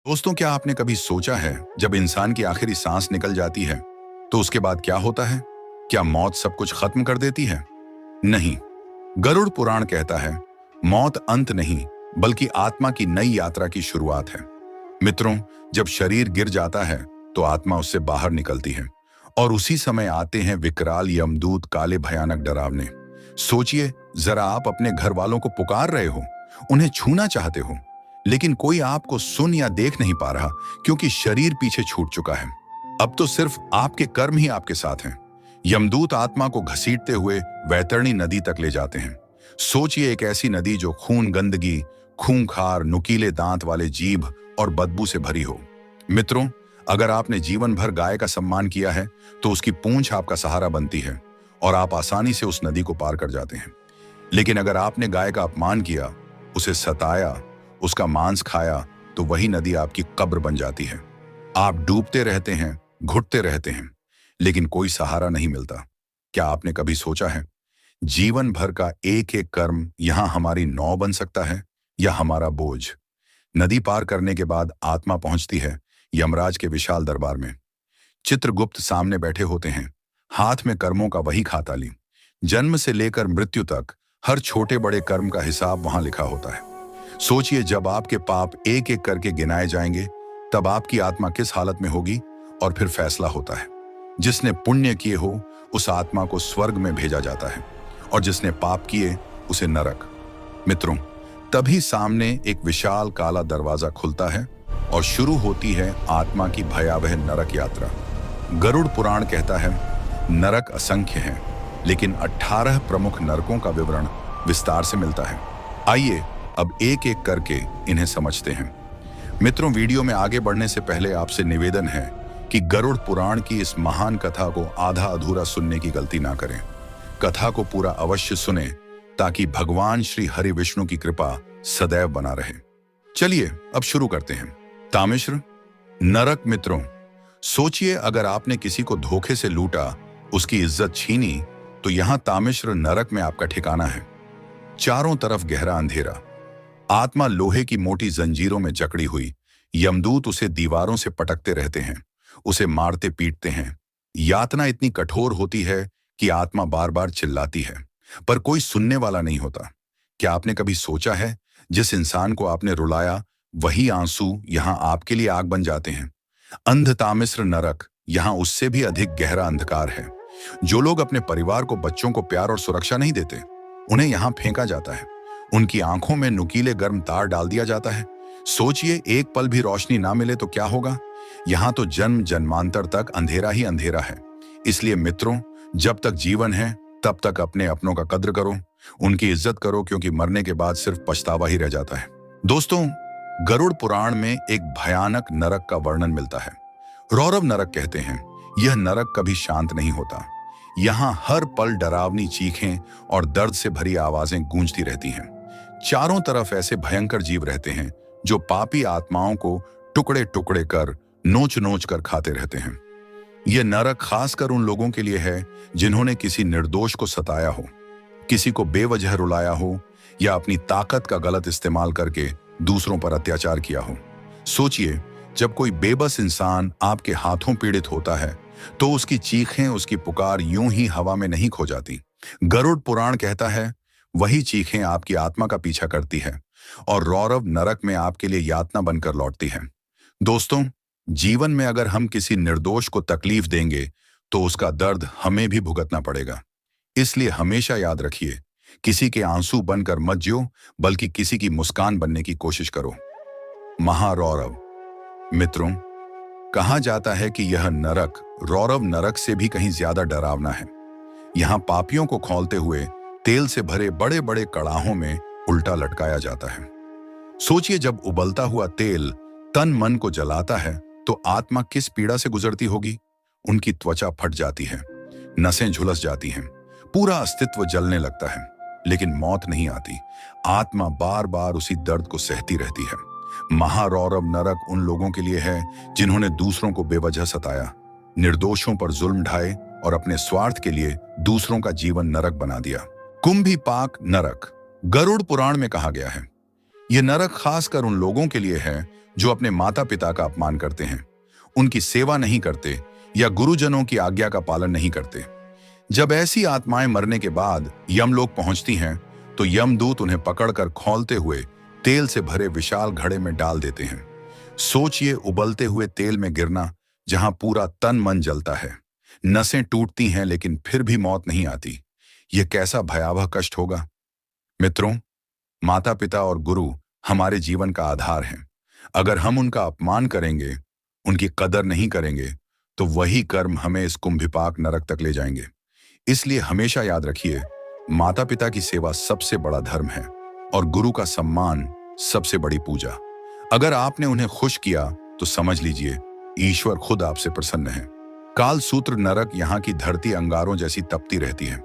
दोस्तों, क्या आपने कभी सोचा है जब इंसान की आखिरी सांस निकल जाती है तो उसके बाद क्या होता है? क्या मौत सब कुछ खत्म कर देती है? नहीं। गरुड़ पुराण कहता है मौत अंत नहीं बल्कि आत्मा की नई यात्रा की शुरुआत है। मित्रों, जब शरीर गिर जाता है तो आत्मा उससे बाहर निकलती है और उसी समय आते हैं विकराल यमदूत, काले भयानक डरावने। सोचिए जरा, आप अपने घर वालों को पुकार रहे हो, उन्हें छूना चाहते हो, लेकिन कोई आपको सुन या देख नहीं पा रहा क्योंकि शरीर पीछे छूट चुका है। अब तो सिर्फ आपके कर्म ही आपके साथ हैं। यमदूत आत्मा को घसीटते हुए वैतरणी नदी तक ले जाते हैं। सोचिए, एक ऐसी नदी जो खून, गंदगी, खूंखार, नुकीले दांत वाले जीभ और बदबू से भरी हो। मित्रों, अगर आपने जीवन भर गाय का सम्मान किया है तो उसकी पूंछ आपका सहारा बनती है और आप आसानी से उस नदी को पार कर जाते हैं। लेकिन अगर आपने गाय का अपमान किया, उसे सताया, उसका मांस खाया, तो वही नदी आपकी कब्र बन जाती है। आप डूबते रहते हैं, घुटते रहते हैं, लेकिन कोई सहारा नहीं मिलता। क्या आपने कभी सोचा है जीवन भर का एक एक कर्म यहां हमारी नौ बन सकता है या हमारा बोझ? नदी पार करने के बाद आत्मा पहुंचती है यमराज के विशाल दरबार में। चित्रगुप्त सामने बैठे होते हैं, हाथ में कर्मों का वही खाताली। जन्म से लेकर मृत्यु तक हर छोटे बड़े कर्म का हिसाब वहां लिखा होता है। सोचिए, जब आपके पाप एक एक करके गिनाए जाएंगे तब आपकी आत्मा किस हालत में होगी। और फिर फैसला होता है। जिसने पुण्य किए हो उस आत्मा को स्वर्ग में भेजा जाता है और जिसने पाप किए उसे नरक। मित्रों, तभी सामने एक विशाल काला दरवाजा खुलता है और शुरू होती है आत्मा की भयावह नरक यात्रा। गरुड़ पुराण कहता है नरक असंख्य हैं, लेकिन 18 प्रमुख नरकों का विवरण विस्तार से मिलता है। आइए अब एक एक करके इन्हें समझते हैं। मित्रों, वीडियो में आगे बढ़ने से पहले आपसे निवेदन है कि गरुड़ पुराण की इस महान कथा को आधा अधूरा सुनने की गलती ना करें। कथा को पूरा अवश्य सुने ताकि भगवान श्री हरि विष्णु की कृपा सदैव बना रहे। चलिए अब शुरू करते हैं। तामिश्र नरक। मित्रों, सोचिए, अगर आपने किसी को धोखे से लूटा, उसकी इज्जत छीनी, तो यहां तामिश्र नरक में आपका ठिकाना है। चारों तरफ गहरा अंधेरा, आत्मा लोहे की मोटी जंजीरों में जकड़ी हुई। यमदूत उसे दीवारों से पटकते रहते हैं, उसे मारते पीटते हैं। यातना इतनी कठोर होती है कि आत्मा बार बार चिल्लाती है, पर कोई सुनने वाला नहीं होता। क्या आपने कभी सोचा है जिस इंसान को आपने रुलाया वही आंसू यहां आपके लिए आग बन जाते हैं? अंध तामिश्र नरक यहां उससे भी अधिक गहरा अंधकार है। जो लोग अपने परिवार को, बच्चों को प्यार और सुरक्षा नहीं देते, उन्हें यहां फेंका जाता है। उनकी आंखों में नुकीले गर्म तार डाल दिया जाता है। सोचिए, एक पल भी रोशनी ना मिले तो क्या होगा। यहां तो जन्म जन्मांतर तक अंधेरा ही अंधेरा है। इसलिए मित्रों, जब तक जीवन है तब तक अपने अपनों का कद्र करो, उनकी इज्जत करो, क्योंकि मरने के बाद सिर्फ पछतावा ही रह जाता है। दोस्तों, गरुड़ पुराण में एक भयानक नरक का वर्णन मिलता है। रौरव नरक कहते हैं यह नरक कभी शांत नहीं होता। यहां हर पल डरावनी चीखें और दर्द से भरी आवाजें गूंजती रहती हैं। चारों तरफ ऐसे भयंकर जीव रहते हैं जो पापी आत्माओं को टुकड़े टुकड़े कर, नोच नोच कर खाते रहते हैं। यह नरक खासकर उन लोगों के लिए है जिन्होंने किसी निर्दोष को सताया हो, किसी को बेवजह रुलाया हो या अपनी ताकत का गलत इस्तेमाल करके दूसरों पर अत्याचार किया हो। सोचिए, जब कोई बेबस इंसान आपके हाथों पीड़ित होता है तो उसकी चीखें, उसकी पुकार यूं ही हवा में नहीं खो जाती। गरुड़ पुराण कहता है वही चीखें आपकी आत्मा का पीछा करती है और रौरव नरक में आपके लिए यातना बनकर लौटती है। दोस्तों, जीवन में अगर हम किसी निर्दोष को तकलीफ देंगे तो उसका दर्द हमें भी भुगतना पड़ेगा। इसलिए हमेशा याद रखिए, किसी के आंसू बनकर मत जियो, बल्कि किसी की मुस्कान बनने की कोशिश करो। महारौरव। मित्रों, कहा जाता है कि यह नरक रौरव नरक से भी कहीं ज्यादा डरावना है। यहां पापियों को खौलते हुए तेल से भरे बड़े बड़े कड़ाहों में उल्टा लटकाया जाता है। सोचिए, जब उबलता हुआ तेल तन मन को जलाता है तो आत्मा किस पीड़ा से गुजरती होगी। उनकी त्वचा फट जाती है, नसें झुलस जाती हैं, पूरा अस्तित्व जलने लगता है, लेकिन मौत नहीं आती। आत्मा बार बार उसी दर्द को सहती रहती है। महारौरव नरक उन लोगों के लिए है जिन्होंने दूसरों को बेवजह सताया, निर्दोषों पर जुल्म ढाए और अपने स्वार्थ के लिए दूसरों का जीवन नरक बना दिया। कुंभीपाक नरक गरुड़ पुराण में कहा गया है। यह नरक खासकर उन लोगों के लिए है जो अपने माता पिता का अपमान करते हैं, उनकी सेवा नहीं करते या गुरुजनों की आज्ञा का पालन नहीं करते। जब ऐसी आत्माएं मरने के बाद यमलोक पहुंचती हैं, तो यमदूत उन्हें पकड़कर खौलते हुए तेल से भरे विशाल घड़े में डाल देते हैं। सोचिए, उबलते हुए तेल में गिरना, जहां पूरा तन मन जलता है, नसें टूटती हैं लेकिन फिर भी मौत नहीं आती। यह कैसा भयावह कष्ट होगा। मित्रों, माता पिता और गुरु हमारे जीवन का आधार हैं। अगर हम उनका अपमान करेंगे, उनकी कदर नहीं करेंगे, तो वही कर्म हमें इस कुंभिपाक नरक तक ले जाएंगे। इसलिए हमेशा याद रखिए, माता पिता की सेवा सबसे बड़ा धर्म है और गुरु का सम्मान सबसे बड़ी पूजा। अगर आपने उन्हें खुश किया तो समझ लीजिए, ईश्वर खुद आपसे प्रसन्न है। काल सूत्र नरक यहाँ की धरती अंगारों जैसी तपती रहती है।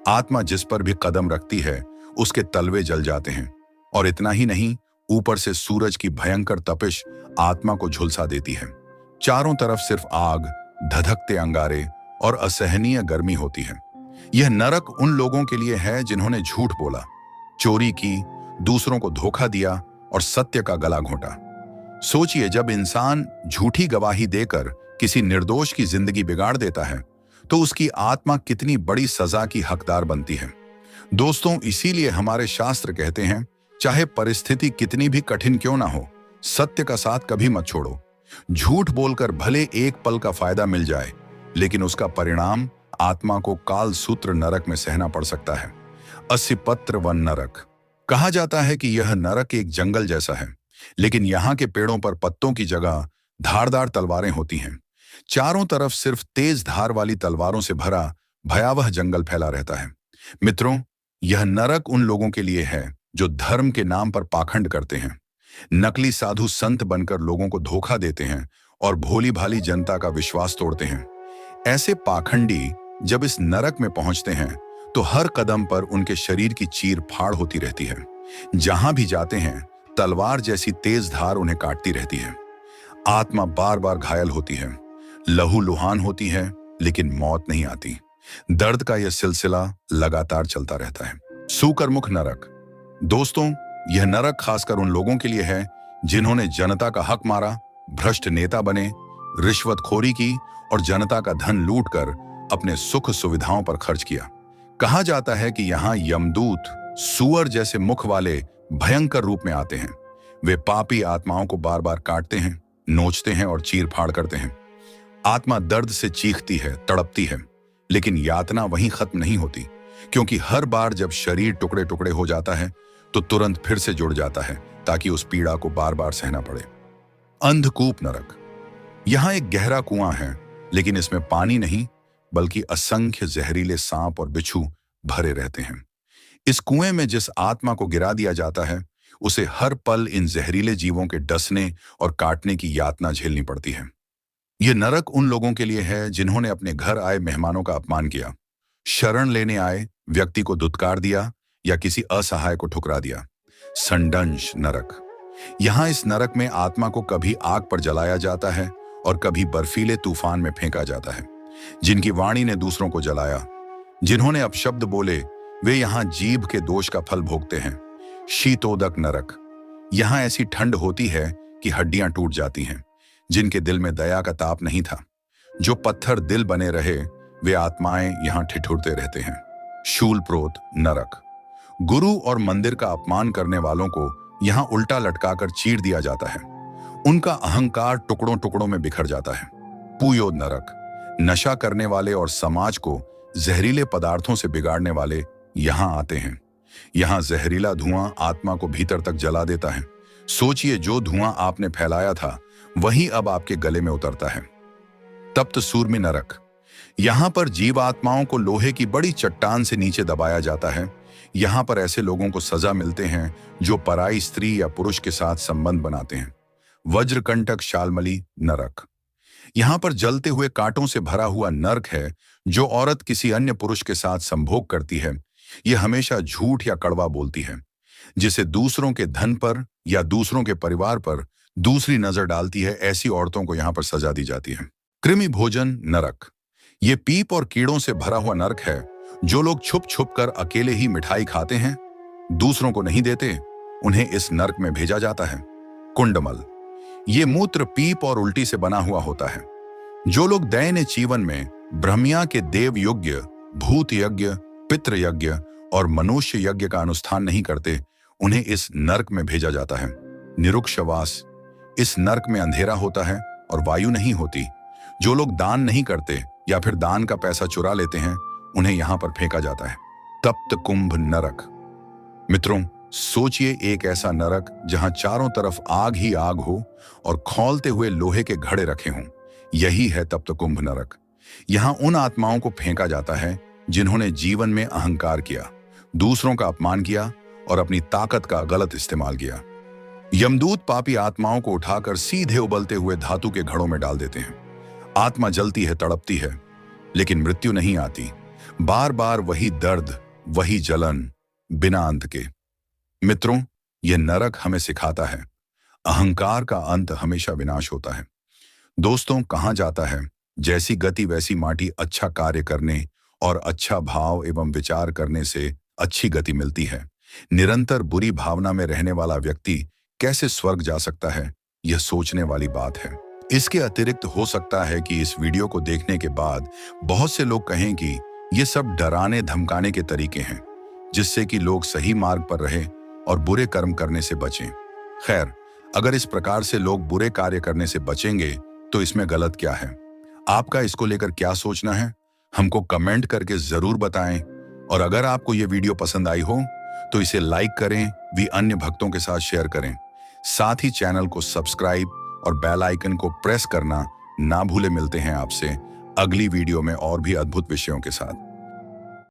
आत्मा जिस पर भी कदम रखती है, उसके तलवे जल जाते हैं। और इतना ही नहीं, ऊपर से सूरज की भयंकर तपिश आत्मा को झुलसा देती है। चारों तरफ सिर्फ आग, धधकते अंगारे और असहनीय गर्मी होती है। यह नरक उन लोगों के लिए है जिन्होंने झूठ बोला, चोरी की, दूसरों को धोखा दिया और सत्य का गला घोंटा। सोचिए, जब इंसान झूठी गवाही देकर किसी निर्दोष की जिंदगी बिगाड़ देता है, तो उसकी आत्मा कितनी बड़ी सजा की हकदार बनती है। दोस्तों, इसीलिए हमारे शास्त्र कहते हैं, चाहे परिस्थिति कितनी भी कठिन क्यों ना हो, सत्य का साथ कभी मत छोड़ो। झूठ बोलकर भले एक पल का फायदा मिल जाए, लेकिन उसका परिणाम आत्मा को काल सूत्र नरक में सहना पड़ सकता है। अस्सिपत्र वन नरक। कहा जाता है कि यह नरक एक जंगल जैसा है, लेकिन यहाँ के पेड़ों पर पत्तों की जगह धारदार तलवारें होती हैं। चारों तरफ सिर्फ तेज धार वाली तलवारों से भरा भयावह जंगल फैला रहता है। मित्रों, यह नरक उन लोगों के लिए है जो धर्म के नाम पर पाखंड करते हैं, नकली साधु संत बनकर लोगों को धोखा देते हैं और भोली भाली जनता का विश्वास तोड़ते हैं। ऐसे पाखंडी जब इस नरक में पहुंचते हैं, तो हर कदम पर उनके शरीर की चीर फाड़ होती रहती है। जहां भी जाते हैं, तलवार जैसी तेज धार उन्हें काटती रहती है। आत्मा बार बार घायल होती है, लहू लुहान होती है, लेकिन मौत नहीं आती। दर्द का यह सिलसिला लगातार चलता रहता है। सुकर्मुख नरक। दोस्तों, यह नरक खासकर उन लोगों के लिए है जिन्होंने जनता का हक मारा, भ्रष्ट नेता बने, रिश्वतखोरी की और जनता का धन लूटकर अपने सुख सुविधाओं पर खर्च किया। कहा जाता है कि यहाँ यमदूत सुअर जैसे मुख वाले भयंकर रूप में आते हैं। वे पापी आत्माओं को बार बार काटते हैं, नोचते हैं और चीर फाड़ करते हैं। आत्मा दर्द से चीखती है, तड़पती है, लेकिन यातना वहीं खत्म नहीं होती, क्योंकि हर बार जब शरीर टुकड़े टुकड़े हो जाता है, तो तुरंत फिर से जुड़ जाता है, ताकि उस पीड़ा को बार बार सहना पड़े। अंधकूप नरक। यहाँ एक गहरा कुआं है, लेकिन इसमें पानी नहीं, बल्कि असंख्य जहरीले सांप और बिच्छू भरे रहते हैं। इस कुएं में जिस आत्मा को गिरा दिया जाता है, उसे हर पल इन जहरीले जीवों के डसने और काटने की यातना झेलनी पड़ती है। यह नरक उन लोगों के लिए है जिन्होंने अपने घर आए मेहमानों का अपमान किया, शरण लेने आए व्यक्ति को दुत्कार दिया या किसी असहाय को ठुकरा दिया। संडंश नरक। यहाँ इस नरक में आत्मा को कभी आग पर जलाया जाता है और कभी बर्फीले तूफान में फेंका जाता है। जिनकी वाणी ने दूसरों को जलाया, जिन्होंने अपशब्द बोले, वे यहाँ जीभ के दोष का फल भोगते हैं। शीतोदक नरक। यहाँ ऐसी ठंड होती है कि हड्डियां टूट जाती हैं। जिनके दिल में दया का ताप नहीं था, जो पत्थर दिल बने रहे, वे आत्माएं यहाँ ठिठुरते रहते हैं। शूलप्रोत नरक। गुरु और मंदिर का अपमान करने वालों को यहाँ उल्टा लटकाकर चीर दिया जाता है। उनका अहंकार टुकड़ों टुकड़ों में बिखर जाता है। पुयोद नरक। नशा करने वाले और समाज को जहरीले पदार्थों से बिगाड़ने वाले यहाँ आते हैं। यहाँ जहरीला धुआं आत्मा को भीतर तक जला देता है। सोचिए, जो धुआं आपने फैलाया था, वही अब आपके गले में उतरता है। तप्त सूर्मी नरक। यहाँ पर जीव आत्माओं को लोहे की बड़ी चट्टान से नीचे दबाया जाता है। यहाँ पर ऐसे लोगों को सजा मिलते हैं जो पराई स्त्री या पुरुष के साथ संबंध बनाते हैं। वज्रकंटक शालमली नरक। यहाँ पर जलते हुए कांटों से भरा हुआ नरक है। जो औरत किसी अन्य पुरुष के साथ संभोग करती है, यह हमेशा झूठ या कड़वा बोलती है, जिसे दूसरों के धन पर या दूसरों के परिवार पर दूसरी नजर डालती है। ऐसी औरतों को यहाँ पर सजा दी जाती है। कृमि भोजन नरक। ये पीप और कीड़ों से भरा हुआ नरक है। जो लोग छुप छुप कर अकेले ही मिठाई खाते हैं, दूसरों को नहीं देते, उन्हें इस नरक में भेजा जाता है। कुंडमल। ये मूत्र पीप और उल्टी से बना हुआ होता है। जो लोग दैनिक जीवन में ब्रह्मिया के देव यज्ञ, भूत यज्ञ, पितृ यज्ञ और मनुष्य यज्ञ का अनुष्ठान नहीं करते, उन्हें इस नरक में भेजा जाता है। निरुक्षवास। इस नरक में अंधेरा होता है और वायु नहीं होती। जो लोग दान नहीं करते या फिर दान का पैसा चुरा लेते हैं, उन्हें यहां पर फेंका जाता है। तप्त कुंभ नरक। मित्रों, सोचिए एक ऐसा नरक जहां चारों तरफ आग ही आग हो और खौलते हुए लोहे के घड़े रखे हों। यही है तप्त कुंभ नरक। यहां उन आत्माओं को फेंका जाता है जिन्होंने जीवन में अहंकार किया, दूसरों का अपमान किया और अपनी ताकत का गलत इस्तेमाल किया। यमदूत पापी आत्माओं को उठाकर सीधे उबलते हुए धातु के घड़ों में डाल देते हैं। आत्मा जलती है, तड़पती है, लेकिन मृत्यु नहीं आती। बार बार वही दर्द, वही जलन, बिना अंत के। मित्रों, यह नरक हमें सिखाता है अहंकार का अंत हमेशा विनाश होता है। दोस्तों, कहा जाता है जैसी गति वैसी माटी। अच्छा कार्य करने और अच्छा भाव एवं विचार करने से अच्छी गति मिलती है। निरंतर बुरी भावना में रहने वाला व्यक्ति कैसे स्वर्ग जा सकता है, यह सोचने वाली बात है। इसके अतिरिक्त हो सकता है कि इस वीडियो को देखने के बाद बहुत से लोग कहें कि ये सब डराने धमकाने के तरीके हैं, जिससे कि लोग सही मार्ग पर रहें और बुरे कर्म करने से बचें। खैर, अगर इस प्रकार से लोग बुरे कार्य करने से बचेंगे तो इसमें गलत क्या है? आपका इसको लेकर क्या सोचना है? हमको कमेंट करके जरूर बताएं। और अगर आपको ये वीडियो पसंद आई हो तो इसे लाइक करें, भी अन्य भक्तों के साथ शेयर करें। साथ ही चैनल को सब्सक्राइब और बेल आइकन को प्रेस करना ना भूले। मिलते हैं आपसे अगली वीडियो में और भी अद्भुत विषयों के साथ।